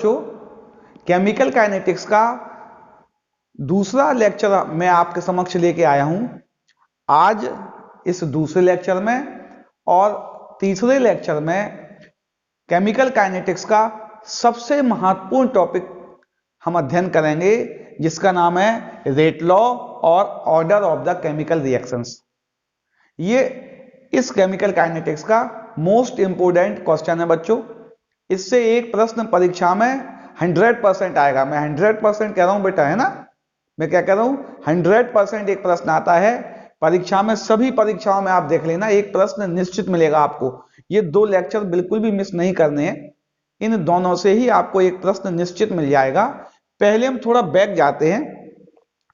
बच्चों, chemical kinetics का दूसरा लेक्चर मैं आपके समक्ष लेके आया हूं आज इस दूसरे लेक्चर में, और तीसरे लेक्चर में केमिकल काइनेटिक्स का सबसे महत्वपूर्ण टॉपिक हम अध्ययन करेंगे, जिसका नाम है रेट लॉ और order of the chemical reactions. ये इस केमिकल काइनेटिक्स का मोस्ट इंपोर्टेंट क्वेश्चन है बच्चों। इससे एक प्रश्न परीक्षा में 100% आएगा। मैं 100% कह रहा हूं बेटा, है ना? मैं क्या कह रहा हूं? 100% एक प्रश्न आता है परीक्षा में। सभी परीक्षाओं में आप देख लेना, एक प्रश्न निश्चित मिलेगा आपको। ये दो लेक्चर बिल्कुल भी मिस नहीं करने हैं, इन दोनों से ही आपको एक प्रश्न निश्चित मिल जाएगा। पहले हम थोड़ा बैक जाते हैं।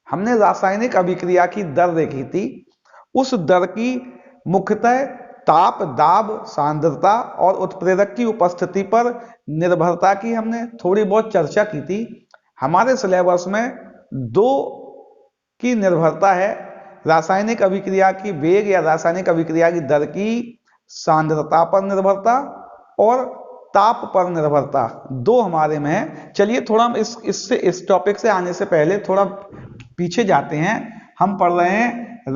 हमने रासायनिक अभिक्रिया की दर देखी थी। उस दर की मुख्यतः ताप, दाब, सांद्रता और उत्प्रेरक की उपस्थिति पर निर्भरता की हमने थोड़ी बहुत चर्चा की थी। हमारे सिलेबस में दो की निर्भरता है, रासायनिक अभिक्रिया की वेग या रासायनिक अभिक्रिया की दर की सांद्रता पर निर्भरता और ताप पर निर्भरता, दो हमारे में है। चलिए थोड़ा हम इस टॉपिक से आने से पहले थोड़ा पीछे जाते हैं। हम पढ़ रहे हैं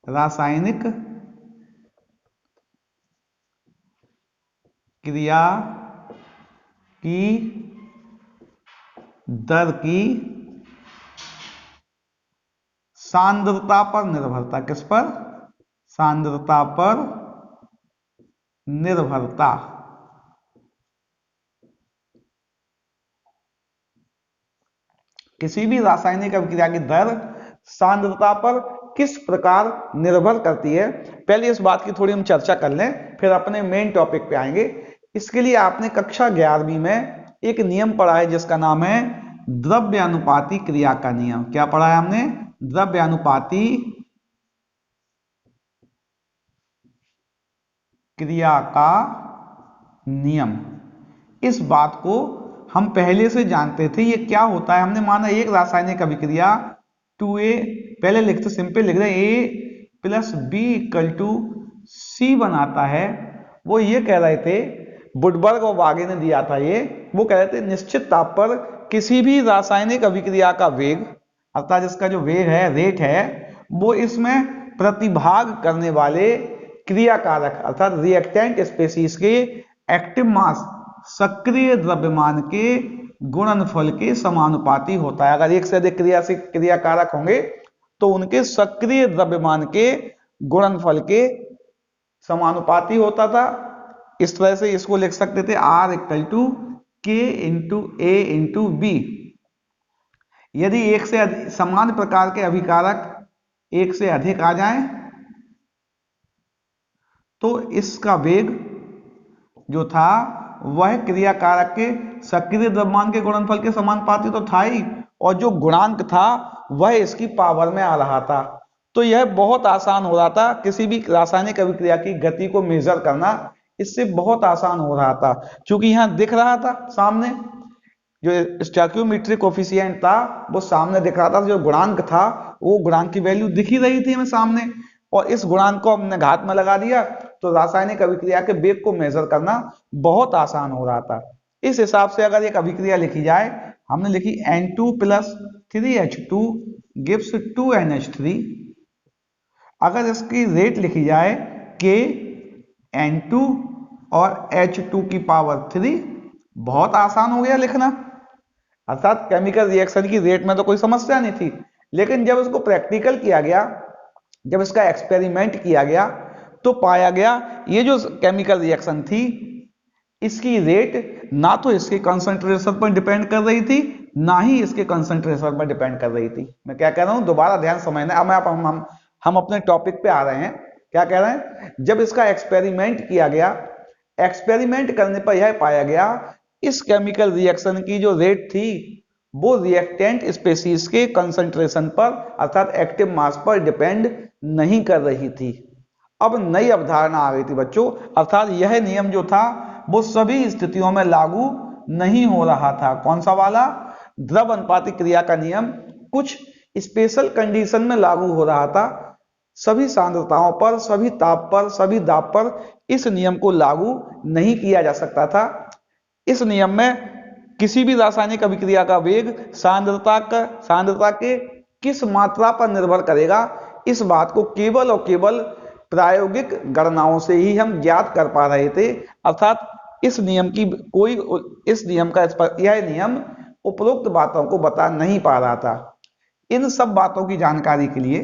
रासायनिक क्रिया की दर की सांद्रता पर निर्भरता। किस पर? सांद्रता पर निर्भरता। किसी भी रासायनिक अभिक्रिया की दर सांद्रता पर किस प्रकार निर्भर करती है, पहले इस बात की थोड़ी हम चर्चा कर लें, फिर अपने मेन टॉपिक पे आएंगे। इसके लिए आपने कक्षा 11वीं में एक नियम पढ़ा है जिसका नाम है द्रव्यानुपाती क्रिया का नियम। क्या पढ़ा है हमने? द्रव्यानुपाती क्रिया का नियम। इस बात को हम पहले से जानते थे। ये क्या होता है? हमने माना एक रासायनिक अभिक्रिया 2A, पहले लिखते सिंपल लिख रहे A + B = C बनाता है। वो ये कह रहे थे, वुडबर्ग और वागे ने दिया था ये, वो कह रहे थे निश्चित ताप पर किसी भी रासायनिक अभिक्रिया का वेग, अर्थात इसका जो वेग है, रेट है, वो इसमें प्रतिभाग करने वाले क्रिया कारक अर्थात रिएक्टेंट स्पीशीज के एक्टिव मास, सक्रिय द्रव्यमान के गुणनफल के समानुपाती होता है। अगर एक से अधिक क्रिया कारक होंगे तो उनके सक्रिय द्रव्यमान के गुणनफल के समानुपाती होता था। इस तरह से इसको लिख सकते थे R = K × A × B। यदि एक से समान प्रकार के अभिकारक एक से अधिक आ जाएं तो इसका वेग जो था वह क्रिया कारक के सक्रिय द्रव्यमान के गुणनफल के समानुपाती तो था ही, और जो गुणांक था वह इसकी पावर में आ रहा था। तो यह बहुत आसान हो रहा था, किसी भी रासायनिक अभिक्रिया की गति को मेजर करना इससे बहुत आसान हो रहा था, क्योंकि यहां दिख रहा था सामने जो स्टोइकियोमेट्रिक कोफिशिएंट था वो सामने दिख रहा था, जो गुणांक था वो गुणांक की वैल्यू दिख ही रही थी हमें सामने, और इस गुणांक को हमने घात में लगा दिया तो रासायनिक अभिक्रिया के वेग को मेजर करना बहुत आसान हो रहा था। इस हिसाब से अगर एक अभिक्रिया लिखी जाए, हमने लिखी N2 + 3H2 gives 2NH3। अगर इसकी रेट लिखी जाए K N2 और H2 की पावर 3, बहुत आसान हो गया लिखना। अर्थात केमिकल रिएक्शन की रेट में तो कोई समस्या नहीं थी, लेकिन जब इसको प्रैक्टिकल किया गया, जब इसका एक्सपेरिमेंट किया गया, तो पाया गया ये जो केमिकल रिएक्शन थी इसकी रेट ना तो इसके कंसंट्रेशन पर डिपेंड कर रही थी, ना ही इसके कंसंट्रेशन पर डिपेंड कर रही थी। मैं क्या कह रहा हूं, दोबारा ध्यान समझना। अब हम अपने टॉपिक पे आ रहे हैं। क्या कह रहे हैं? जब इसका एक्सपेरिमेंट किया गया, एक्सपेरिमेंट करने पर यह पाया गया इस केमिकल रिएक्शन की जो रेट थी वो रिएक्टेंट स्पीशीज के कंसंट्रेशन पर अर्थात एक्टिव मास पर डिपेंड नहीं कर रही थी। अब नई अवधारणा आ गई थी बच्चों, अर्थात यह नियम जो था वो सभी स्थितियों में लागू नहीं हो रहा था। कौन सा वाला? द्रव अनुपाती क्रिया का नियम कुछ स्पेशल कंडीशन में लागू हो रहा था। सभी सांद्रताओं पर, सभी ताप पर, सभी दाब पर इस नियम को लागू नहीं किया जा सकता था। इस नियम में किसी भी रासायनिक अभिक्रिया का वेग सांद्रता के किस मात्रा पर निर्भर करेगा, इस बात को केवल और केवल प्रायोगिक गणनाओं से ही हम ज्ञात कर पा रहे थे। अर्थात इस नियम की कोई इस नियम का यह नियम उपरोक्त बातों को बता नहीं पा रहा था। इन सब बातों की जानकारी के लिए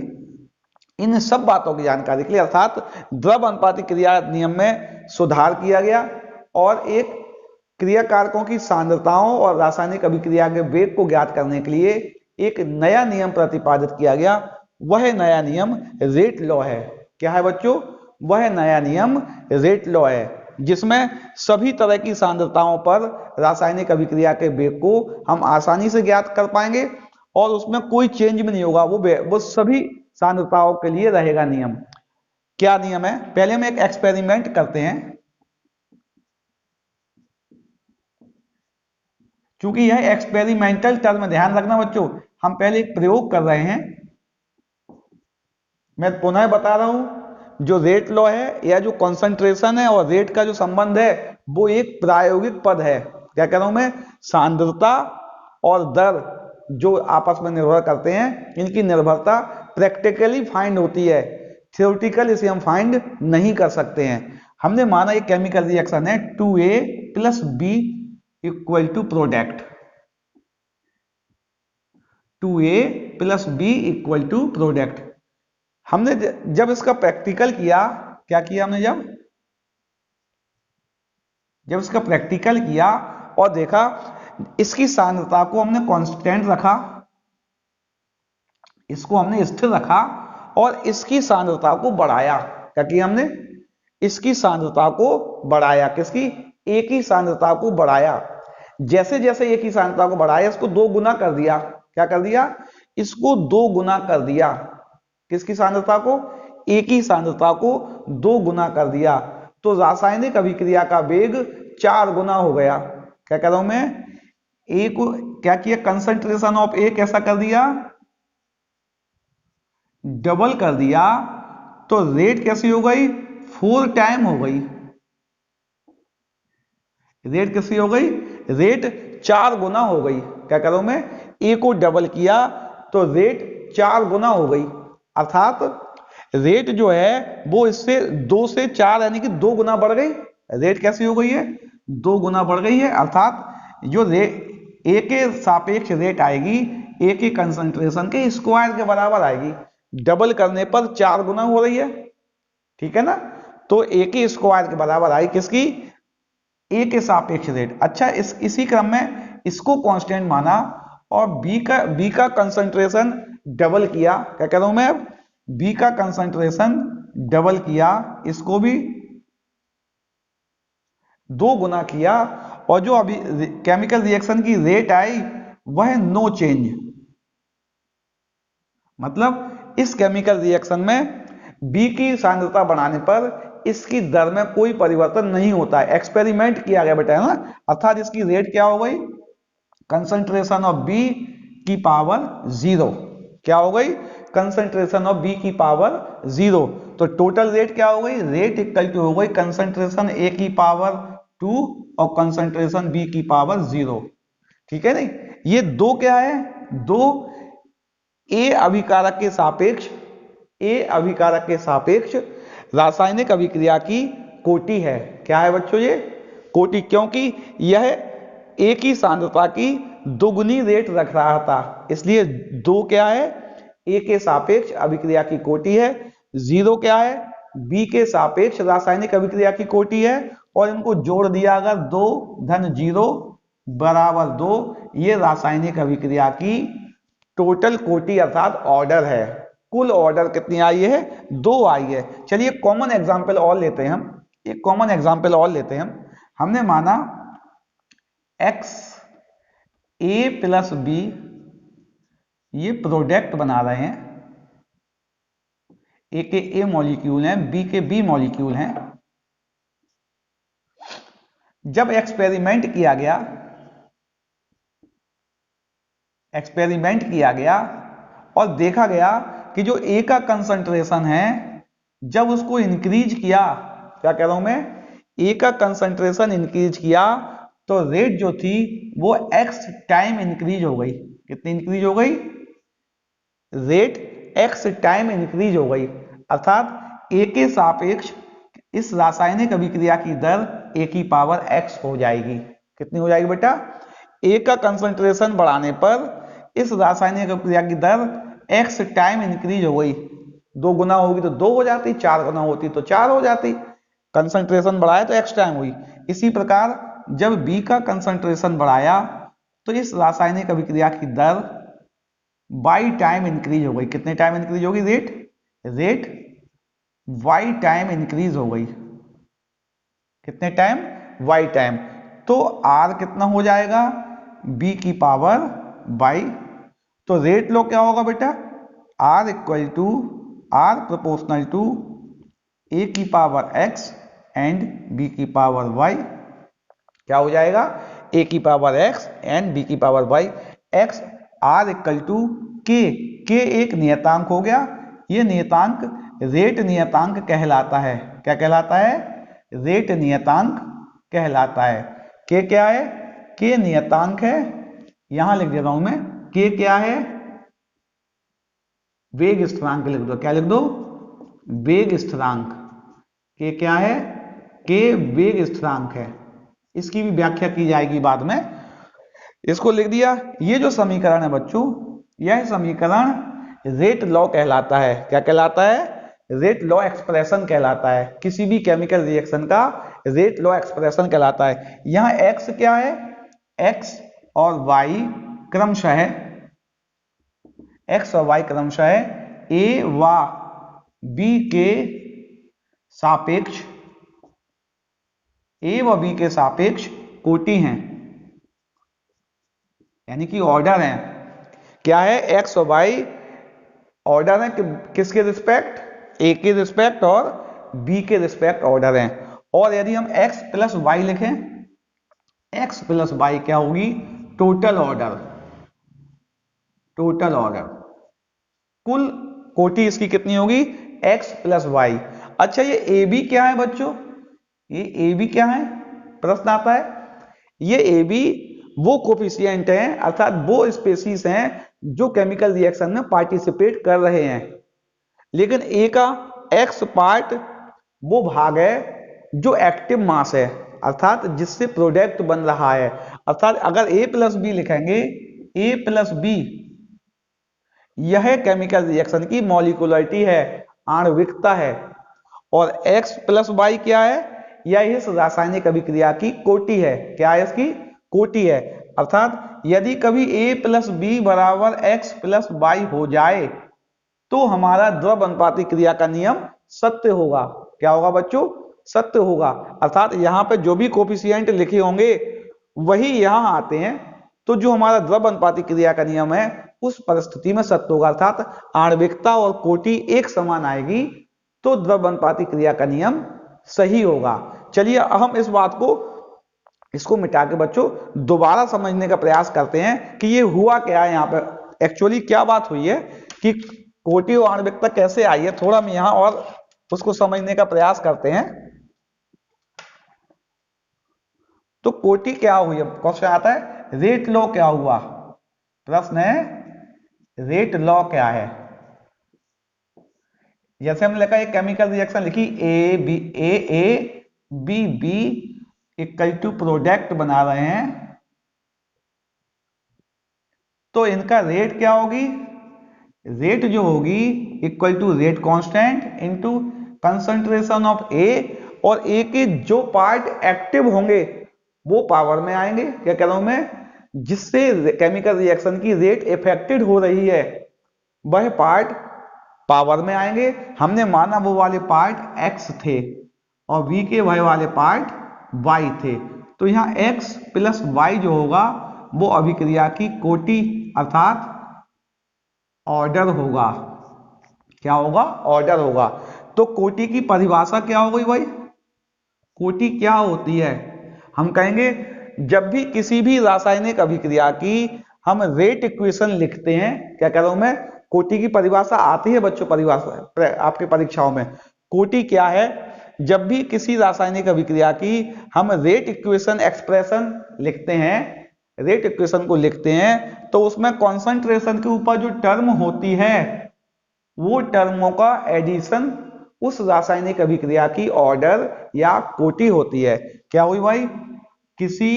अर्थात द्रव अनुपाती क्रिया नियम में सुधार किया गया और एक क्रिया कारकों की सांद्रताओं और रासायनिक अभिक्रिया के वेग को ज्ञात करने के लिए एक नया नियम प्रतिपादित किया गया। वह नया नियम रेट लॉ है। क्या है बच्चों? वह नया नियम रेट लॉ है, जिसमें सभी तरह की सांद्रताओं पर रासायनिक अभिक्रिया के वेग को हम आसानी से ज्ञात कर पाएंगे और उसमें कोई चेंज भी नहीं होगा। वो सभी सांद्रताओं के लिए रहेगा नियम। क्या नियम है? पहले हम एक एक्सपेरिमेंट करते हैं, क्योंकि यह एक्सपेरिमेंटल टर्म, ध्यान रखना बच्चों, हम पहले एक प्रयोग कर रहे हैं। मैं पुनः बता रहा हूं, जो रेट लॉ है या जो कंसंट्रेशन है और रेट का जो संबंध है वो एक प्रायोगिक पद है। क्या कह रहा हूं मैं? सांद्रता और दर जो आपस में निर्भर करते हैं, इनकी निर्भरता प्रैक्टिकली फाइंड होती है, थ्योरेटिकल इसे हम फाइंड नहीं कर सकते हैं। हमने माना एक केमिकल रिएक्शन है 2A + B = product, 2A + B = product. हमने जब इसका प्रैक्टिकल किया, क्या किया हमने? जब इसका प्रैक्टिकल किया और देखा, इसकी सांद्रता को हमने कांस्टेंट रखा, इसको हमने स्थिर रखा और इसकी सांद्रता को बढ़ाया। क्या किया हमने? इसकी सांद्रता को बढ़ाया। किसकी? ए की सांद्रता को बढ़ाया। जैसे जैसे ए की सांद्रता को बढ़ाया, इसको 2 गुना कर दिया। क्या कर दिया? इसको 2 गुना कर दिया। किसकी सांद्रता को? ए की सांद्रता को 2 गुना कर दिया, तो रासायनिक अभिक्रिया का वेग 4 गुना हो गया। क्या कह रहा हूं मैं? ए को क्या किया? कंसंट्रेशन ऑफ ए कैसा कर दिया? डबल कर दिया, तो रेट कैसी हो गई? 4 टाइम हो गई। रेट कैसी हो गई? रेट 4 गुना हो गई। क्या करूं मैं? ए को डबल किया तो रेट 4 गुना हो गई। अर्थात रेट जो है वो इससे 2 से 4 यानी कि 2 गुना बढ़ गई। रेट कैसी हो गई है? 2 गुना बढ़ गई है। अर्थात जो ए के सापेक्ष रेट आएगी, ए के कंसंट्रेशन के स्क्वायर के बराबर आएगी। डबल करने पर 4 गुना हो रही है, ठीक है ना? तो ए के स्क्वायर के बराबर आई किसकी? ए के सापेक्ष रेट। अच्छा, इसी क्रम में इसको कांस्टेंट माना और बी का कंसंट्रेशन डबल किया। क्या कह रहा हूं मैं? अब बी का कंसंट्रेशन डबल किया, इसको भी 2 गुना किया और जो अभी केमिकल रिएक्शन की रेट आई वह नो चेंज। मतलब इस केमिकल रिएक्शन में बी की सांद्रता बढ़ाने पर इसकी दर में कोई परिवर्तन नहीं होता है। एक्सपेरिमेंट किया गया बेटा, है ना? अर्थात इसकी रेट क्या हो गई? कंसंट्रेशन ऑफ बी की पावर 0। क्या हो गई? कंसंट्रेशन ऑफ बी की पावर 0। तो टोटल रेट क्या हो गई? रेट इक्वल टू हो गई कंसंट्रेशन ए की पावर 2 और कंसंट्रेशन बी की पावर 0। ठीक है नहीं? ये 2 क्या है? 2 ए अभिकारक के सापेक्ष रासायनिक अभिक्रिया की कोटि है। क्या है बच्चों? ये कोटि, क्योंकि यह ए की सांद्रता की दोगुनी रेट रख रहा था, इसलिए 2 क्या है? ए के सापेक्ष अभिक्रिया की कोटि है। 0 क्या है? बी के सापेक्ष रासायनिक अभिक्रिया की कोटि है। और इनको जोड़ दिया अगर 2 धन 0 बराबर 2, ये रासायनिक अभिक्रिया की टोटल कोटि अर्थात ऑर्डर है। कुल ऑर्डर कितनी आई है? 2 आई है। चलिए कॉमन एग्जांपल और लेते हैं हम। एक कॉमन एग्जांपल और लेते हैं हम। हमने माना एक्स ए प्लस बी ये प्रोडक्ट बना रहे हैं। ए के ए मॉलिक्यूल हैं, बी के बी मॉलिक्यूल हैं। जब एक्सपेरिमेंट किया गया और देखा गया कि जो ए का कंसंट्रेशन है जब उसको इंक्रीज किया, क्या कह रहा हूं मैं, ए का कंसंट्रेशन इंक्रीज किया तो रेट जो थी वो एक्स टाइम इंक्रीज हो गई। कितनी इंक्रीज हो गई? रेट एक्स टाइम इंक्रीज हो गई, अर्थात ए के सापेक्ष इस रासायनिक अभिक्रिया की दर ए की पावर एक्स हो जाएगी। कितनी हो जाएगी बेटा? ए का कंसंट्रेशन बढ़ाने पर इस रासायनिक अभिक्रिया की दर एक्स टाइम इंक्रीज हो गई। 2 गुना होगी तो 2 हो जाती, 4 गुना होती तो 4 हो जाती। कंसंट्रेशन बढ़ाया तो एक्स टाइम हुई। इसी प्रकार जब बी का कंसंट्रेशन बढ़ाया तो इस रासायनिक अभिक्रिया की दर बाई टाइम इंक्रीज हो गई। कितने टाइम इंक्रीज होगी? रेट वाई टाइम इंक्रीज हो गई। कितने टाइम? Y time. तो आर कितना हो जाएगा? बी की पावर बाई, तो रेट लो क्या होगा बेटा? R equal to R proportional to A की पावर एक्स एंड बी की पावर वाई। क्या हो जाएगा? ए की पावर एक्स एंड बी की power Y. X R equal to K एक नियतांक हो गया। ये नियतांक रेट नियतांक कहलाता है। क्या कहलाता है? रेट नियतांक कहलाता है। के क्या है? के नियतांक है, यहां लिख देता हूं मैं। के क्या है? वेग स्थिरांक लिख दो। क्या लिख दो? वेग स्थिरांक। के क्या है? के वेग स्थिरांक है। इसकी भी व्याख्या की जाएगी बाद में। इसको लिख दिया। ये जो समीकरण है बच्चों, यह समीकरण रेट लॉ कहलाता है। क्या कहलाता है? रेट लॉ एक्सप्रेशन कहलाता है। किसी भी केमिकल रिएक्शन का रेट लॉ एक्सप्रेशन कहलाता है। यहां एक्स क्या है? एक्स और वाई क्रमशः, एक्स और वाई क्रमशः ए व बी के सापेक्ष, ए व बी के सापेक्ष कोटि हैं, यानी कि ऑर्डर है। क्या है? एक्स और वाई ऑर्डर है। किसके रिस्पेक्ट? ए के रिस्पेक्ट और बी के रिस्पेक्ट ऑर्डर है। और यदि हम एक्स प्लस वाई लिखें, एक्स प्लस वाई क्या होगी? Total order. टोटल ऑर्डर, कुल कोटि इसकी कितनी होगी? X plus Y. अच्छा, ये ए बी क्या है बच्चों? ये ए बी क्या है? प्रश्न आता है। ये ए बी वो कोफिशिएंट हैं, अर्थात वो स्पेसीज हैं जो केमिकल रिएक्शन में पार्टिसिपेट कर रहे हैं। लेकिन ए का एक्स पार्ट वो भाग है जो एक्टिव मास है, अर्थात जिससे प्रोडक्ट बन रहा है। अर्थात अगर ए प्लस बी लिखेंगे, ए प्लस बी यह केमिकल रिएक्शन की मॉलिक्यूलरिटी है, आणविकता है। और x प्लस वाई क्या है? यह इस रासायनिक अभिक्रिया की कोटि है। क्या है? इसकी कोटि है। अर्थात यदि कभी a प्लस बी बराबर x प्लस वाई हो जाए तो हमारा द्रव अनुपाती क्रिया का नियम सत्य होगा। क्या होगा बच्चों? सत्य होगा। अर्थात यहाँ पे जो भी कोफिशिएंट लिखे होंगे वही यहाँ आते हैं, तो जो हमारा द्रव अनुपाती क्रिया का नियम है उस परिस्थिति में सत्य होगा। अर्थात आणविकता और कोटि एक समान आएगी तो द्रव अनुपाती क्रिया का नियम सही होगा। चलिए हम इस बात को, इसको मिटा के बच्चों दोबारा समझने का प्रयास करते हैं कि ये हुआ क्या है। यहाँ पे एक्चुअली क्या बात हुई है कि कोटि और आणविकता कैसे आई है, थोड़ा हम यहाँ और उसको समझने का प्रयास करते हैं। तो कोटि क्या हुई? क्वेश्चन आता है रेट लॉ क्या हुआ? प्रश्न है रेट लॉ क्या है? जैसे हमने लिखा एक केमिकल रिएक्शन लिखी A B equal to product बना रहे हैं, तो इनका रेट क्या होगी? रेट जो होगी equal to rate constant into concentration of A, और ए के जो पार्ट एक्टिव होंगे वो पावर में आएंगे। क्या कह रहा हूं मैं? जिससे केमिकल रिएक्शन की रेट इफेक्टेड हो रही है वह पार्ट पावर में आएंगे। हमने माना वो वाले पार्ट x थे और v के वह वाले पार्ट y थे, तो यहाँ x प्लस वाई जो होगा वो अभिक्रिया की कोटि अर्थात ऑर्डर होगा। क्या होगा? ऑर्डर होगा। तो कोटि की परिभाषा क्या हो गई भाई? कोटि क्या होती है? हम कहेंगे जब भी किसी भी रासायनिक अभिक्रिया की हम रेट इक्वेशन लिखते हैं, क्या कह रहा हूं मैं, कोटि की परिभाषा आती है बच्चों, परिभाषा आपके परीक्षाओं में। कोटि क्या है? जब भी किसी रासायनिक अभिक्रिया की हम रेट इक्वेशन एक्सप्रेशन लिखते हैं, रेट इक्वेशन को लिखते हैं, तो उसमें कॉन्सेंट्रेशन के ऊपर जो टर्म होती है वो टर्मों का एडिशन उस रासायनिक अभिक्रिया की ऑर्डर या कोटि होती है। क्या हुई भाई? किसी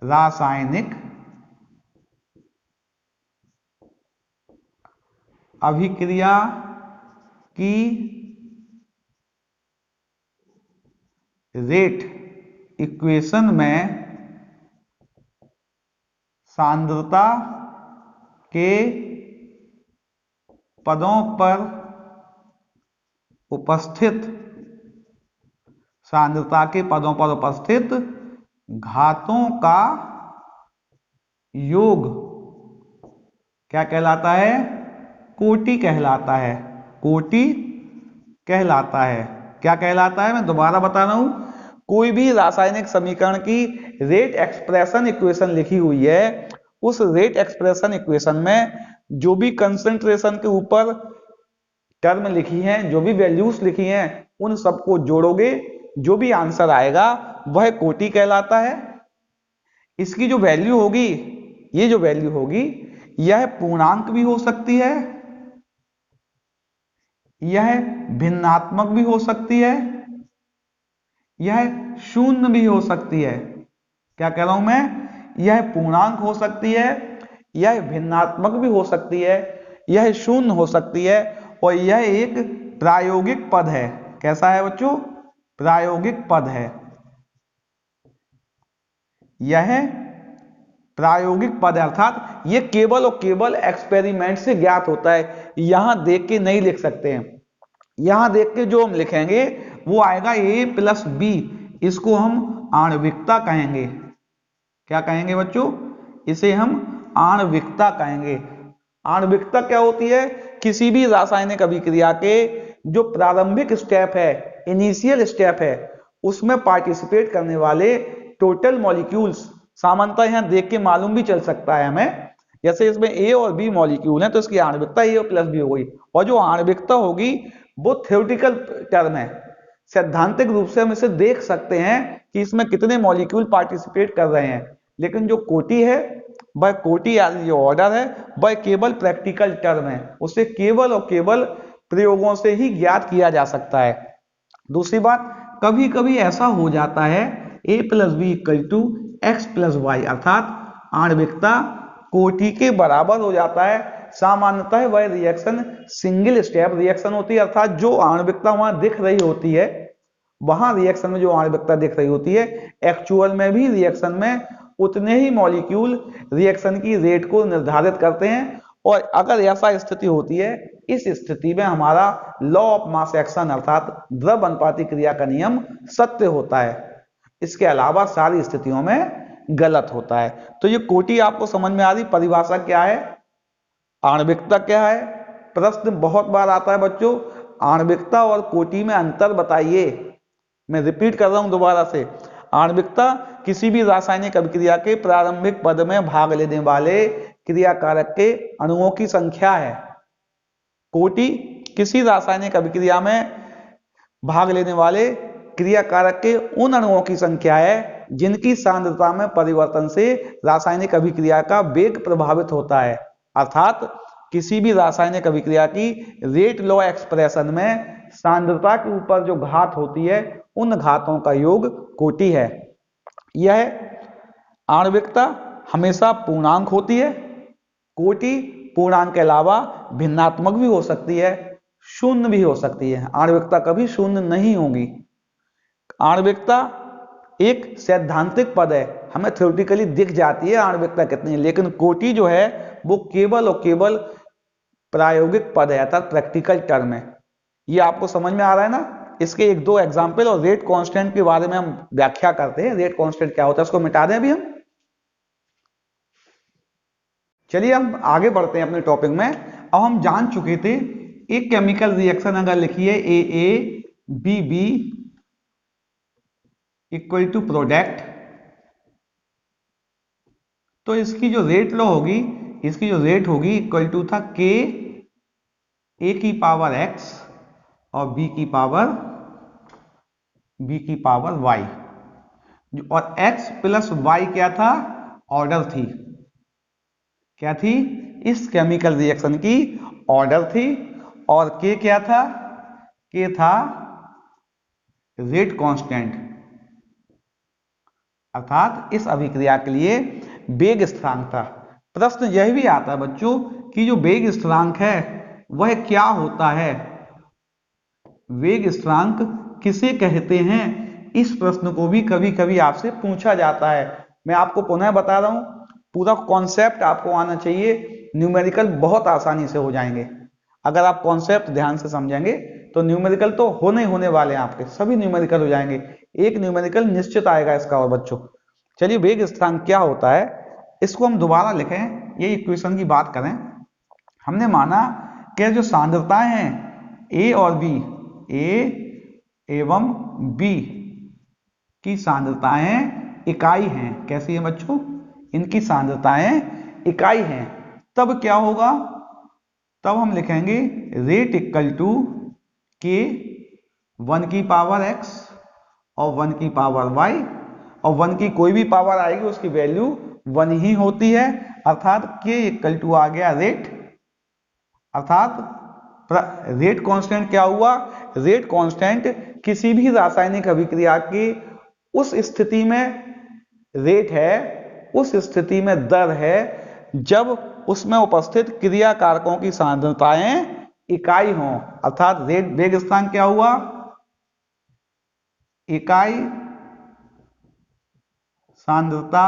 रासायनिक अभिक्रिया की रेट इक्वेशन में सांद्रता के पदों पर उपस्थित, सांद्रता के पदों पर उपस्थित घातों का योग क्या कहलाता है? कोटि कहलाता है। कोटि कहलाता है। क्या कहलाता है? मैं दोबारा बता रहा हूं, कोई भी रासायनिक समीकरण की रेट एक्सप्रेशन इक्वेशन लिखी हुई है, उस रेट एक्सप्रेशन इक्वेशन में जो भी कंसंट्रेशन के ऊपर टर्म लिखी हैं, जो भी वैल्यूज लिखी हैं, उन सबको जोड़ोगे, जो भी आंसर आएगा वह कोटि कहलाता है। इसकी जो वैल्यू होगी, ये जो वैल्यू होगी, यह पूर्णांक भी हो सकती है, यह भिन्नात्मक भी हो सकती है, यह शून्य भी हो सकती है। क्या कह रहा हूं मैं? यह पूर्णांक हो सकती है, यह भिन्नात्मक भी हो सकती है, यह शून्य हो सकती है, और यह एक प्रायोगिक पद है। कैसा है बच्चों? प्रायोगिक पद है। यह प्रायोगिक पद है, अर्थात ये केवल और केवल एक्सपेरिमेंट से ज्ञात होता है, यहां देख के नहीं लिख सकते हैं। यहां देख के जो हम लिखेंगे वो आएगा A+B, इसको हम आणविकता कहेंगे। क्या कहेंगे बच्चों? इसे हम आणविकता कहेंगे। आणविकता क्या होती है? किसी भी रासायनिक अभिक्रिया के जो प्रारंभिक स्टेप है, इनिशियल स्टेप है, उसमें पार्टिसिपेट करने वाले टोटल मॉलिक्यूल्स, सामान्यतः यहां देख के मालूम भी चल सकता है हमें, जैसे इसमें A और B मॉलिक्यूल है तो इसकी आणविकता A+B हो गई। और जो आणविकता होगी वो थ्योरेटिकल टर्म है, सैद्धांतिक रूप से हम इसे देख सकते हैं कि इसमें कितने मॉलिक्यूल पार्टिसिपेट कर रहे हैं, लेकिन जो कोटि है वह कोटि या जो ऑर्डर है वह केवल प्रैक्टिकल टर्म है, उसे केवल और केवल प्रयोगों से ही ज्ञात किया जा सकता है। दूसरी बात, कभी कभी ऐसा हो जाता है A+B = X+Y, अर्थात आणविकता कोटि के बराबर हो जाता है। सामान्यतः वह रिएक्शन सिंगल स्टेप रिएक्शन होती है, अर्थात जो आणविकता वहां दिख रही होती है, वहां रिएक्शन में जो आणविकता दिख रही होती है, एक्चुअल में भी रिएक्शन में उतने ही मॉलिक्यूल रिएक्शन की रेट को निर्धारित करते हैं। और अगर ऐसा स्थिति होती है, इस स्थिति में हमारा लॉ ऑफ मास एक्शन अर्थात द्रव अनुपाती क्रिया का नियम सत्य होता है। इसके अलावा सारी स्थितियों में गलत होता है। तो ये कोटि आपको समझ में आ रही? परिभाषा क्या है, आणविकता क्या है, प्रश्न बहुत बार आता है बच्चों, आणविकता और कोटि में अंतर बताइए। मैं रिपीट कर रहा हूं दोबारा से, आणविकता किसी भी रासायनिक अभिक्रिया के प्रारंभिक पद में भाग लेने वाले क्रियाकारक के अणुओं की संख्या है। कोटि किसी रासायनिक अभिक्रिया में भाग लेने वाले क्रियाकारक के उन अणुओं की संख्या है जिनकी सांद्रता में परिवर्तन से रासायनिक अभिक्रिया का वेग प्रभावित होता है। अर्थात किसी भी रासायनिक अभिक्रिया की रेट लॉ एक्सप्रेशन में सांद्रता के ऊपर जो घात होती है, उन घातों का योग कोटि है। यह आणविकता हमेशा पूर्णांक होती है। कोटि पूर्णांक के अलावा भिन्नात्मक भी हो सकती है, शून्य भी हो सकती है। आणविकता कभी शून्य नहीं होगी। आणविकता एक सैद्धांतिक पद है, हमें थ्योरेटिकली दिख जाती है आणविकता कितनी है, लेकिन कोटि जो है वो केवल और केवल प्रायोगिक पद है, अर्थात प्रैक्टिकल टर्म है। ये आपको समझ में आ रहा है ना? इसके एक दो एग्जाम्पल और रेट कांस्टेंट के बारे में हम व्याख्या करते हैं। रेट कांस्टेंट क्या होता है, उसको मिटा दें अभी हम। चलिए हम आगे बढ़ते हैं अपने टॉपिक में। अब हम जान चुके थे एक केमिकल रिएक्शन अगर लिखिए AABB = प्रोडक्ट, तो इसकी जो रेट लॉ होगी इसकी जो रेट होगी इक्वल टू था के ए की पावर एक्स और बी की पावर वाई, और x प्लस वाई क्या था, ऑर्डर थी, क्या थी, इस केमिकल रिएक्शन की ऑर्डर थी, और k क्या था, k था रेट कांस्टेंट, अर्थात इस अभिक्रिया के लिए वेग स्थिरांक था। प्रश्न यह भी आता है बच्चों कि जो वेग स्थिरांक है वह क्या होता है, वेग स्थिरांक किसे कहते हैं, इस प्रश्न को भी कभी कभी आपसे पूछा जाता है। मैं आपको पुनः बता रहा हूं, पूरा कॉन्सेप्ट आपको आना चाहिए, न्यूमेरिकल बहुत आसानी से हो जाएंगे। अगर आप कॉन्सेप्ट ध्यान से समझेंगे तो न्यूमेरिकल तो होने वाले हैं, आपके सभी न्यूमेरिकल हो जाएंगे, एक न्यूमेरिकल निश्चित आएगा इसका। और बच्चों चलिए, वेग स्थिरांक क्या होता है इसको हम दोबारा लिखें, ये इक्वेशन की बात करें। हमने माना कि जो सांद्रताएं हैं ए और बी, ए एवं बी की सांद्रताएं इकाई हैं, कैसी है बच्चों, इनकी सांद्रताएं इकाई हैं, तब क्या होगा, तब हम लिखेंगे रेट इक्वल टू के 1 की पावर x और 1 की पावर y, और 1 की कोई भी पावर आएगी उसकी वैल्यू 1 ही होती है, अर्थात k इक्वल टू आ गया रेट, अर्थात रेट कांस्टेंट क्या हुआ, रेट कांस्टेंट किसी भी रासायनिक अभिक्रिया की उस स्थिति में रेट है, उस स्थिति में दर है जब उसमें उपस्थित क्रिया कारकों की सांद्रताएं इकाई हों, अर्थात रेट वेग स्थिरांक क्या हुआ, इकाई सांद्रता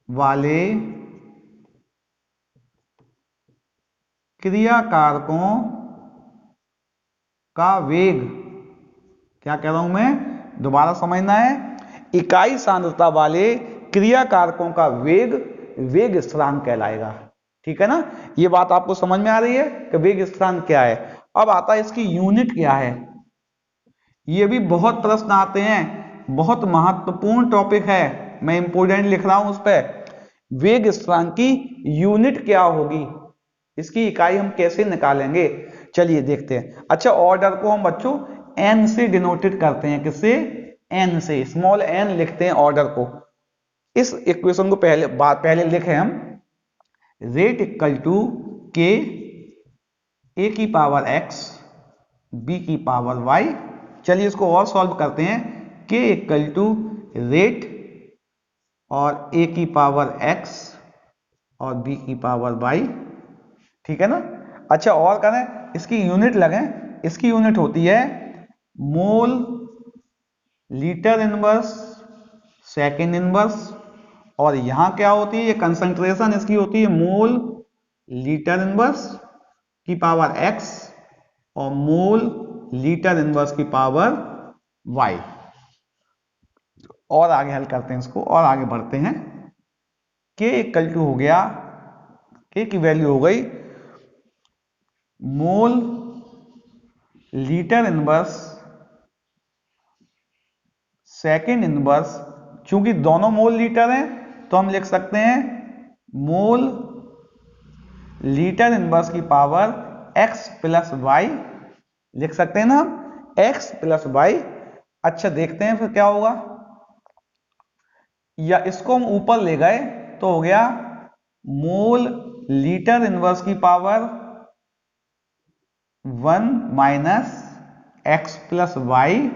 वाले क्रिया कारकों का वेग, क्या कह रहा हूं मैं, दोबारा समझना है, इकाई सांद्रता वाले क्रिया कारकों का वेग वेग स्थिरांक कहलाएगा। ठीक है ना, ये बात आपको समझ में आ रही है कि वेग स्थिरांक क्या है। अब आता है इसकी यूनिट क्या है, ये भी बहुत प्रश्न आते हैं, बहुत महत्वपूर्ण टॉपिक है, मैं इंपोर्टेंट लिख रहा हूं उस पर। वेग स्थिरांक की यूनिट क्या होगी, इसकी इकाई हम कैसे निकालेंगे, चलिए देखते हैं। अच्छा, ऑर्डर को हम बच्चों n से डिनोटेड करते हैं, किससे, n से, स्मॉल n लिखते हैं ऑर्डर को। इस इक्वेशन को पहले लिखें हम, रेट इक्वल टू के ए की पावर x बी की पावर y। चलिए इसको और सॉल्व करते हैं, k इक्वल टू रेट और a की पावर x और b की पावर y, ठीक है ना। अच्छा, और करें, इसकी यूनिट लगें, इसकी यूनिट होती है mole litre inverse second inverse, और यहां क्या होती है, ये कंसंट्रेशन इसकी होती है मोल लीटर इनवर्स की पावर x और मोल लीटर इनवर्स की पावर y। और आगे हल करते हैं इसको, और आगे बढ़ते हैं। k इक्वल टू हो गया, k की वैल्यू हो गई मोल लीटर इनवर्स सेकेंड इनवर्स, चूंकि दोनों मोल लीटर हैं तो हम लिख सकते हैं मोल लीटर इनवर्स की पावर x प्लस वाई, लिख सकते हैं ना हम, x प्लस वाई। अच्छा, देखते हैं फिर क्या होगा, या इसको हम ऊपर ले गए तो हो गया मोल लीटर इनवर्स की power 1 minus X plus Y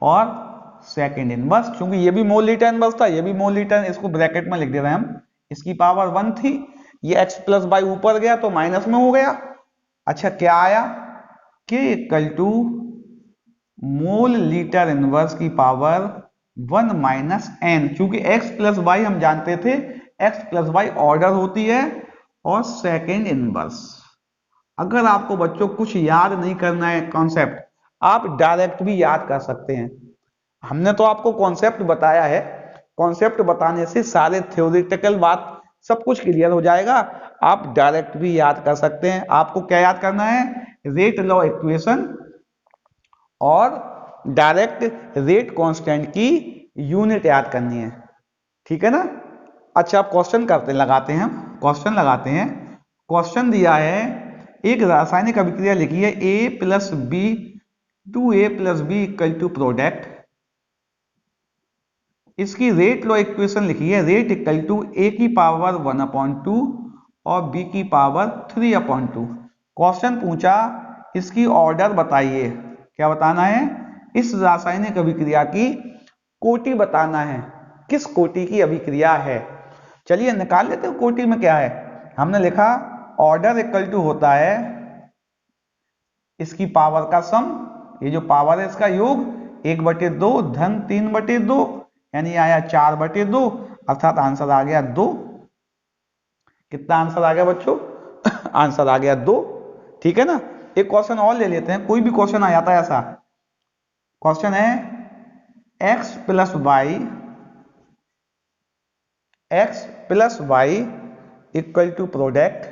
और सेकेंड इनवर्स, क्योंकि ये भी मोल लीटर इनवर्स था, ये भी मोल लीटर, इसको ब्रैकेट में लिख दे रहे हैं हम, इसकी पावर 1 थी, ये x प्लस वाई ऊपर गया तो माइनस में हो गया। अच्छा, क्या आया, k equal to mole litre inverse की पावर 1 माइनस n, क्योंकि x प्लस वाई हम जानते थे, x प्लस वाई ऑर्डर होती है, और सेकेंड इनवर्स। अगर आपको बच्चों कुछ याद नहीं करना है कॉन्सेप्ट, आप डायरेक्ट भी याद कर सकते हैं, हमने तो आपको कॉन्सेप्ट बताया है, कॉन्सेप्ट बताने से सारे थ्योरेटिकल बात सब कुछ क्लियर हो जाएगा, आप डायरेक्ट भी याद कर सकते हैं। आपको क्या याद करना है, रेट लॉ इक्वेशन और डायरेक्ट रेट कांस्टेंट की यूनिट याद करनी है, ठीक है ना। अच्छा, आप क्वेश्चन करते लगाते हैं, क्वेश्चन लगाते हैं। क्वेश्चन दिया है एक रासायनिक अभिक्रिया लिखी है A plus B 2A plus B equal to product. इसकी रेट लॉ इक्वेशन लिखी है रेट इक्वल टू A की पावर 1/2 और B की पावर 3/2। क्वेश्चन पूछा इसकी ऑर्डर बताइए। क्या बताना है? इस रासायनिक अभिक्रिया की कोटि बताना है, किस कोटि की अभिक्रिया है। चलिए निकाल लेते हैं कोटि में क्या है। हमने लिखा ऑर्डर इक्वल टू होता है इसकी पावर का सम, ये जो पावर है इसका योग 1/2 धन 3/2 यानी आया 4/2, अर्थात आंसर आ गया 2। कितना आंसर आ गया बच्चों? आंसर आ गया 2। ठीक है ना। एक क्वेश्चन और ले लेते हैं, कोई भी क्वेश्चन आ जाता है ऐसा। क्वेश्चन है x plus Y equal to product.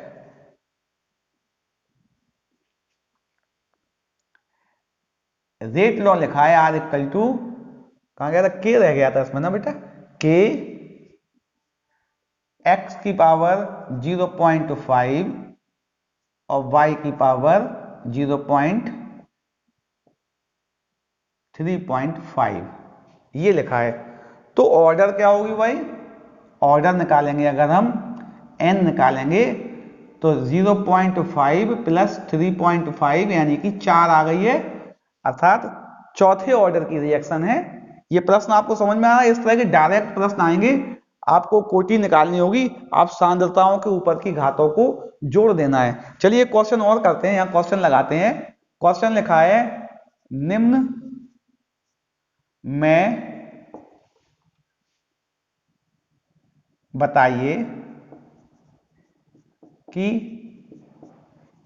Rate law लिखा है r इक्वल टू, कहां गया था? k रह गया था इसमें ना बेटा, k x की पावर 0.5 और y की पावर 0.3.5 ये लिखा है। तो ऑर्डर क्या होगी भाई? ऑर्डर निकालेंगे अगर हम n निकालेंगे तो 0.5 प्लस 3.5 यानी कि 4 आ गई है, अर्थात चौथे ऑर्डर की रिएक्शन है। ये प्रश्न आपको समझ में आ रहा है? इस तरह के डायरेक्ट प्रश्न आएंगे, आपको कोटि निकालनी होगी, आप सांद्रताओं के ऊपर की घातों को जोड़ देना है। चलिए क्वेश्चन और करते हैं, यहां क्वेश्चन लगाते हैं। क्वेश्चन लिखा है निम्न में बताइए कि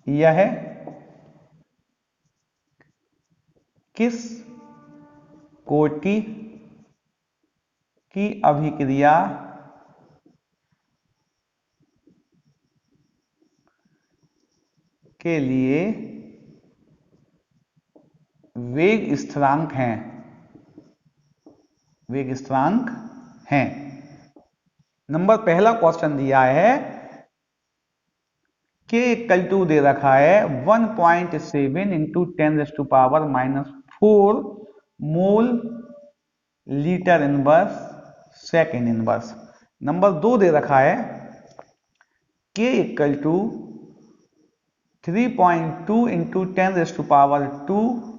यह किस कोटि की अभिक्रिया के लिए वेग स्थिरांक हैं। वेग स्थिरांक हैं। नंबर पहला क्वेश्चन दिया है k इक्वल टू दे रखा है 1.7 into 10⁻⁻⁴ mole litre inverse second inverse. Number 2 दे रखा है k equal to 3.2 into 10⁻²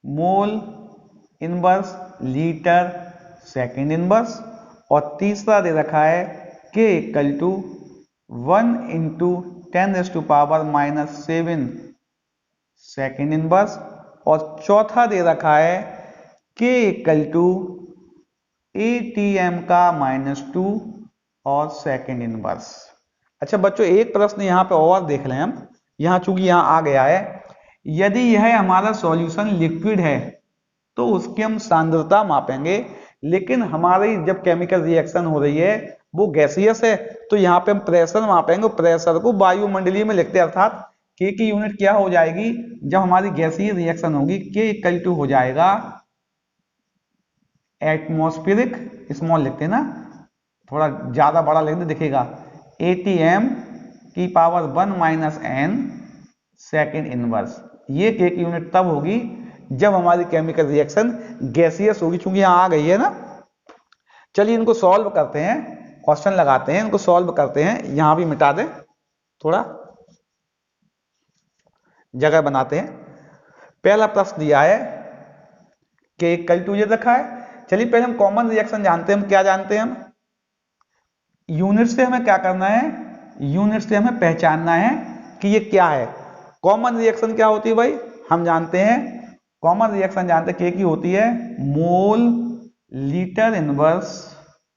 mole inverse litre second inverse. और तीसरा दे रखा है k equal to 1 into 10⁻⁻7 second inverse. और चौथा दे रखा है k इक्वल टू ATM का -2 और सेकेंड इनवर्स। अच्छा बच्चों एक प्रश्न यहाँ पे और देख लें हम, यहाँ चूंकि यहाँ आ गया है, यदि यह हमारा सॉल्यूशन लिक्विड है तो उसकी हम सांद्रता मापेंगे, लेकिन हमारी जब केमिकल रिएक्शन हो रही है वो गैसियस है तो यहाँ पे हम प्रेशर मापेंगे। प्रेशर को वायुमंडलीय में लिखते हैं, अर्थात k की यूनिट क्या हो जाएगी जब हमारी गैसीय रिएक्शन होगी? k इक्वल टू हो जाएगा एटमॉस्फेरिक, स्मॉल लिखते हैं ना, थोड़ा ज्यादा बड़ा लिखते दिखेगा, ATM की power 1 minus n second inverse. ये k की यूनिट तब होगी जब हमारी केमिकल रिएक्शन गैसियस होगी, चूंकि यहां आ गई है ना। चलिए इनको सॉल्व करते हैं, क्वेश्चन लगाते हैं, इनको सॉल्व करते हैं। यहां भी मिटा दें, थोड़ा जगह बनाते हैं। पहला प्रश्न दिया है कि इक्वल टू ये रखा है। चलिए पहले हम कॉमन रिएक्शन जानते हैं। हम क्या जानते हैं? हम यूनिट से हमें क्या करना है? यूनिट से हमें पहचानना है कि ये क्या है। कॉमन रिएक्शन क्या होती है भाई? हम जानते हैं कॉमन रिएक्शन जानते हैं की होती है मोल लीटर इनवर्स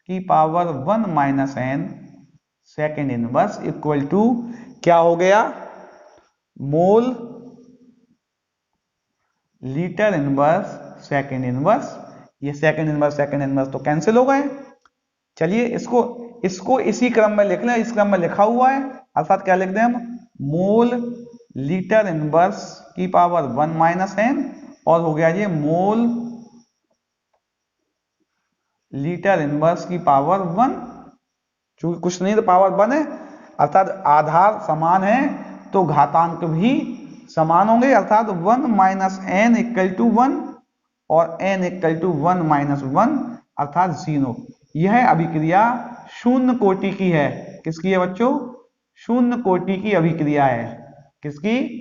की power 1 minus n second inverse equal to क्या हो गया? Mole litre inverse second inverse. ये सेकेंड इनवर्स तो कैंसिल हो गए। चलिए इसको इसी क्रम में लिख लें, इस क्रम में लिखा हुआ है, अर्थात क्या लिख दें हम? मोल लीटर इनवर्स की पावर 1 माइनस n और हो गया ये मोल लीटर इनवर्स की पावर 1, चूंकि कुछ नहीं तो पावर 1 है, अर्थात आधार समान है तो घातांक भी समान होंगे, अर्थात 1 माइनस एन इक्वल टू 1 और n इक्वल टू 1 माइनस 1 अर्थात 0। यह अभिक्रिया शून्य कोटि की है। किसकी है बच्चों? शून्य कोटि की अभिक्रिया है। किसकी?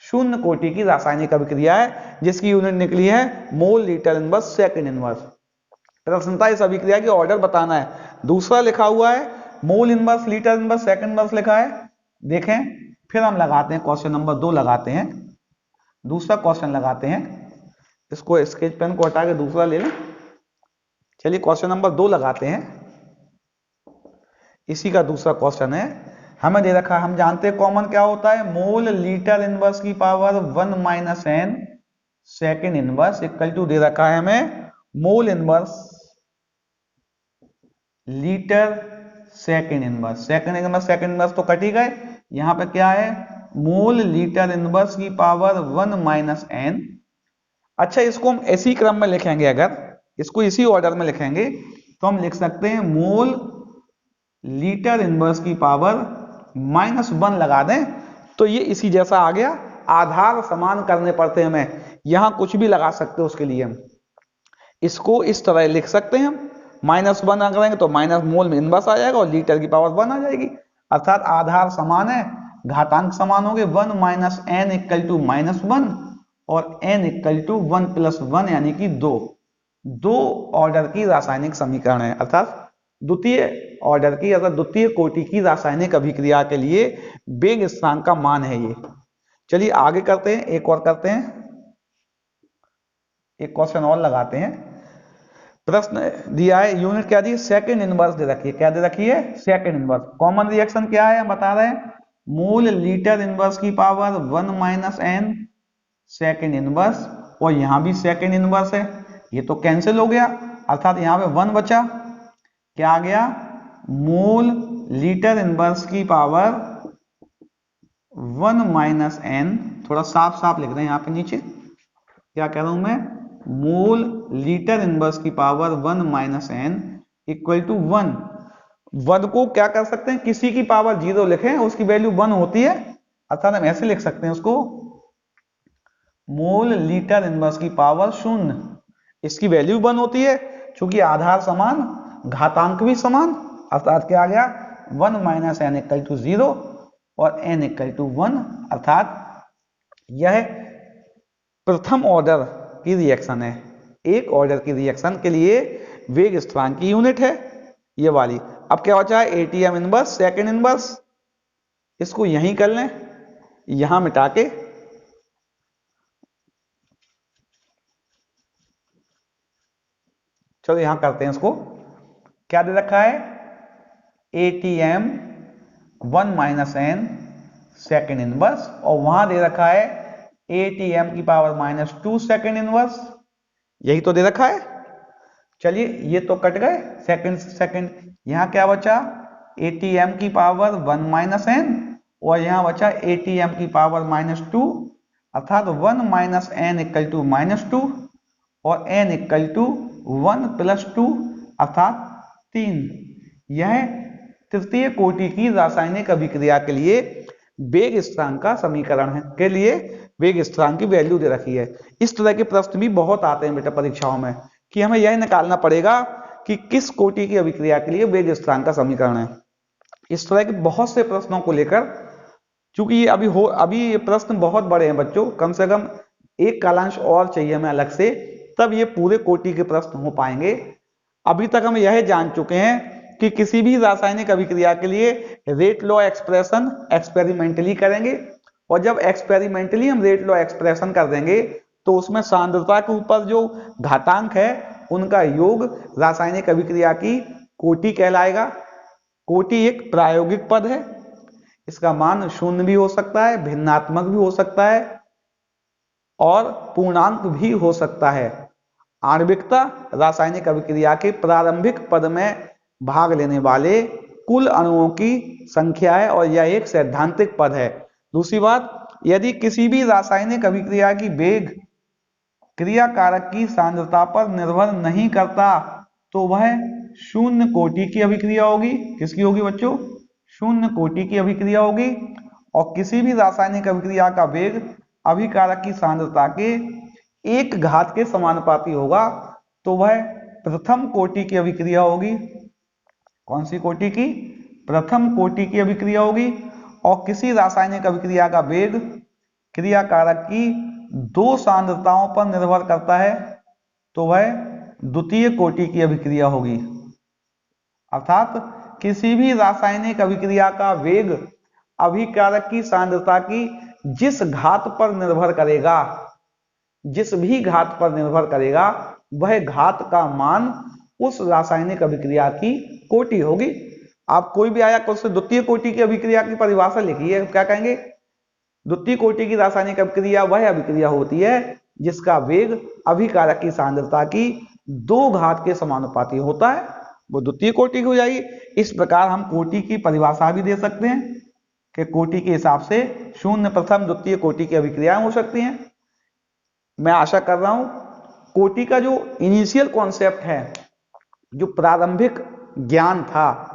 शून्य कोटि की रासायनिक अभिक्रिया है, जिसकी यूनिट निकली है mole litre inverse second inverse. प्रश्न था इस अभिक्रिया की ऑर्डर बताना है। दूसरा लिखा हुआ है मोल inverse litre inverse second inverse लिखा है। देखें, फिर हम लगाते हैं क्वेश्चन नंबर 2 लगाते हैं, दूसरा क्वेश्चन लगाते हैं। इसको स्केच पेन को हटा के दूसरा ले लें। चलिए क्वेश्चन नंबर 2 लगाते हैं। इसी का दूसरा क्वेश्चन है। हमें दे रखा है, हम जानते हैं कॉमन क्या होता है, मोल लीटर इनवर्स की power 1 minus N second inverse equal to दे रखा है हमें mole inverse litre second inverse. Second inverse तो कट ही गए। यहां पे क्या है, मोल लीटर इनवर्स की पावर 1 माइनस एन। अच्छा, इसको हम इसी क्रम में लिखेंगे, अगर इसको इसी ऑर्डर में लिखेंगे तो हम लिख सकते हैं मोल लीटर इनवर्स की पावर माइनस 1 लगा दें तो ये इसी जैसा आ गया। आधार समान करने पड़ते हैं हमें, यहां कुछ भी लगा सकते हो। उसके लिए हम इसको इस तरह लिख सकते हैं, माइनस 1 करेंगे तो माइनस मोल में इनवर्स आ जाएगा और लीटर की पावर 1 आ जाएगी। अर्थात आधार समान है, घातांक समान होंगे। 1 minus N equal to minus 1 और n इक्वल टू 1 प्लस 1 यानी कि 2 ऑर्डर की रासायनिक समीकरण है। अर्थात द्वितीय ऑर्डर की, अर्थात द्वितीय कोटि की रासायनिक अभिक्रिया के लिए वेग स्थिरांक का मान है ये। चलिए आगे करते हैं, एक और करते हैं, एक क्वेश्चन और लगाते हैं। प्रश्न दिया है, यूनिट क्या दी, सेकंड इनवर्स दे रखी है। क्या दे रखी है? Second inverse. कॉमन रिएक्शन क्या है हम बता रहे हैं, मोल लीटर इनवर्स की power 1 minus N second inverse, और यहां भी सेकंड इनवर्स है, ये तो कैंसिल हो गया। अर्थात यहां पे 1 बचा। क्या आ गया? मोल लीटर इनवर्स की पावर 1 माइनस एन। थोड़ा साफ साफ लिख रहे हैं यहां पे नीचे, क्या कह रहा हूं मैं, मोल लीटर इनवर्स की power 1 minus N equal to 1। 1 को क्या कर सकते हैं, किसी की पावर 0 लिखें, उसकी वैल्यू 1 होती है। अर्थात हम ऐसे लिख सकते हैं उसको, मोल लीटर इनवर्स की पावर 0, इसकी वैल्यू 1 होती है। चूंकि आधार समान, घातांक भी समान, अर्थात क्या आ गया, 1 माइनस एन इक्वल टू 0 और n इक्वल टू 1। अर्थात यह प्रथम ऑर्डर की रिएक्शन है। एक ऑर्डर की रिएक्शन के लिए वेग स्थिरांक की यूनिट है ये वाली। अब क्या बचा है, एटीएम इनवर्स सेकंड इनवर्स। इसको यहीं कर लें, यहां मिटा के, चलो यहां करते हैं इसको। क्या दे रखा है, atm 1 minus N second inverse, और वहां दे रखा है एटीएम की पावर माइनस 2 सेकेंड इनवर्स, यही तो दे रखा है। चलिए ये तो कट गए सेकेंड सेकेंड। यहां क्या बचा, एटीएम की पावर 1 माइनस एन, और यहां बचा एटीएम की पावर माइनस 2। अर्थात 1 minus N equal to minus 2 और n इक्वल टू 1 प्लस 2 अर्थात 3। यह तृतीय कोटि की रासायनिक अभिक्रिया के लिए वेग स्थिरांक का समीकरण है, के लिए वेग स्थिरांक की वैल्यू दे रखी है। इस तरह के प्रश्न भी बहुत आते हैं बेटा परीक्षाओं में, कि हमें यह निकालना पड़ेगा कि किस कोटि की अभिक्रिया के लिए वेग स्थिरांक का समीकरण है। इस तरह के बहुत से प्रश्नों को लेकर, चूंकि ये अभी ये प्रश्न बहुत बड़े हैं बच्चों, कम से कम एक कालांश और चाहिए हमें अलग से, तब ये पूरे कोटि के प्रश्न हो पाएंगे। अभी तक हम यह जान चुके हैं कि किसी भी रासायनिक अभिक्रिया के लिए रेट लॉ एक्सप्रेशन एक्सपेरिमेंटली करेंगे, और जब एक्सपेरिमेंटली हम रेट लॉ एक्सप्रेशन कर देंगे तो उसमें सांद्रता के ऊपर जो घातांक है उनका योग रासायनिक अभिक्रिया की कोटि कहलाएगा। कोटि एक प्रायोगिक पद है, इसका मान शून्य भी हो सकता है, भिन्नात्मक भी हो सकता है और पूर्णांक भी हो सकता है। आणविकता रासायनिक अभिक्रिया के प्रारंभिक पद में भाग लेने वाले कुल अणुओं की संख्या है, और यह एक सैद्धांतिक पद है। दूसरी बात, यदि किसी भी रासायनिक अभिक्रिया की वेग क्रिया कारक की सांद्रता पर निर्भर नहीं करता तो वह शून्य कोटि की अभिक्रिया होगी। किसकी होगी बच्चों? शून्य कोटि की अभिक्रिया होगी, और किसी भी रासायनिक अभिक्रिया का वेग अभिकारक की सांद्रता के 1 घात के समानुपाती होगा, तो वह प्रथम कोटि की अभिक्रिया होगी। कौन सी कोटि की? प्रथम कोटि की अभिक्रिया होगी। और किसी रासायनिक अभिक्रिया का वेग क्रियाकारक की 2 सांद्रताओं पर निर्भर करता है, तो वह द्वितीय कोटि की अभिक्रिया होगी। अर्थात किसी भी रासायनिक अभिक्रिया का वेग अभिकारक की सांद्रता की जिस घात पर निर्भर करेगा, जिस भी घात पर निर्भर करेगा, वह घात का मान उस रासायनिक अभिक्रिया की कोटि होगी। आप कोई भी आया उससे द्वितीय कोटि की अभिक्रिया की परिभाषा लिखिए, क्या कहेंगे? द्वितीय कोटि की रासायनिक अभिक्रिया वह अभिक्रिया होती है जिसका वेग अभिकारक की सांद्रता की 2 घात के समानुपाती होता है, वो द्वितीय कोटि की हो जाएगी। इस प्रकार हम कोटि की परिभाषा भी दे सकते हैं कि कोटि के हिसाब से शून्य, प्रथम, द्वितीय कोटि की अभिक्रियाएं हो सकती हैं। मैं आशा कर रहा हूं कोटि का जो इनिशियल कॉन्सेप्ट है, जो प्रारंभिक ज्ञान था,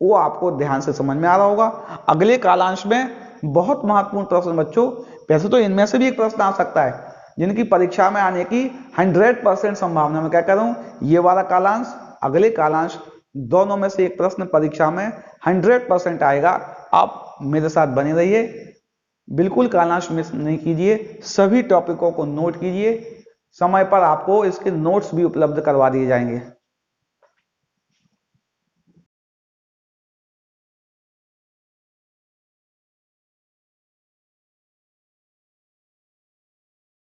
वो आपको ध्यान से समझ में आ रहा होगा। अगले कालांश में बहुत महत्वपूर्ण प्रश्न बच्चों, वैसे तो इनमें से भी एक प्रश्न आ सकता है जिनकी परीक्षा में आने की 100% संभावना। मैं क्या कर रहा हूं, ये वाला कालांश, अगले कालांश, दोनों में से एक प्रश्न परीक्षा में 100% आएगा। आप मेरे साथ बने रहिए, बिल्कुल कालांश मिस नहीं कीजिए, सभी टॉपिकों को नोट कीजिए। समय पर आपको इसके नोट्स भी उपलब्ध करवा दिए जाएंगे।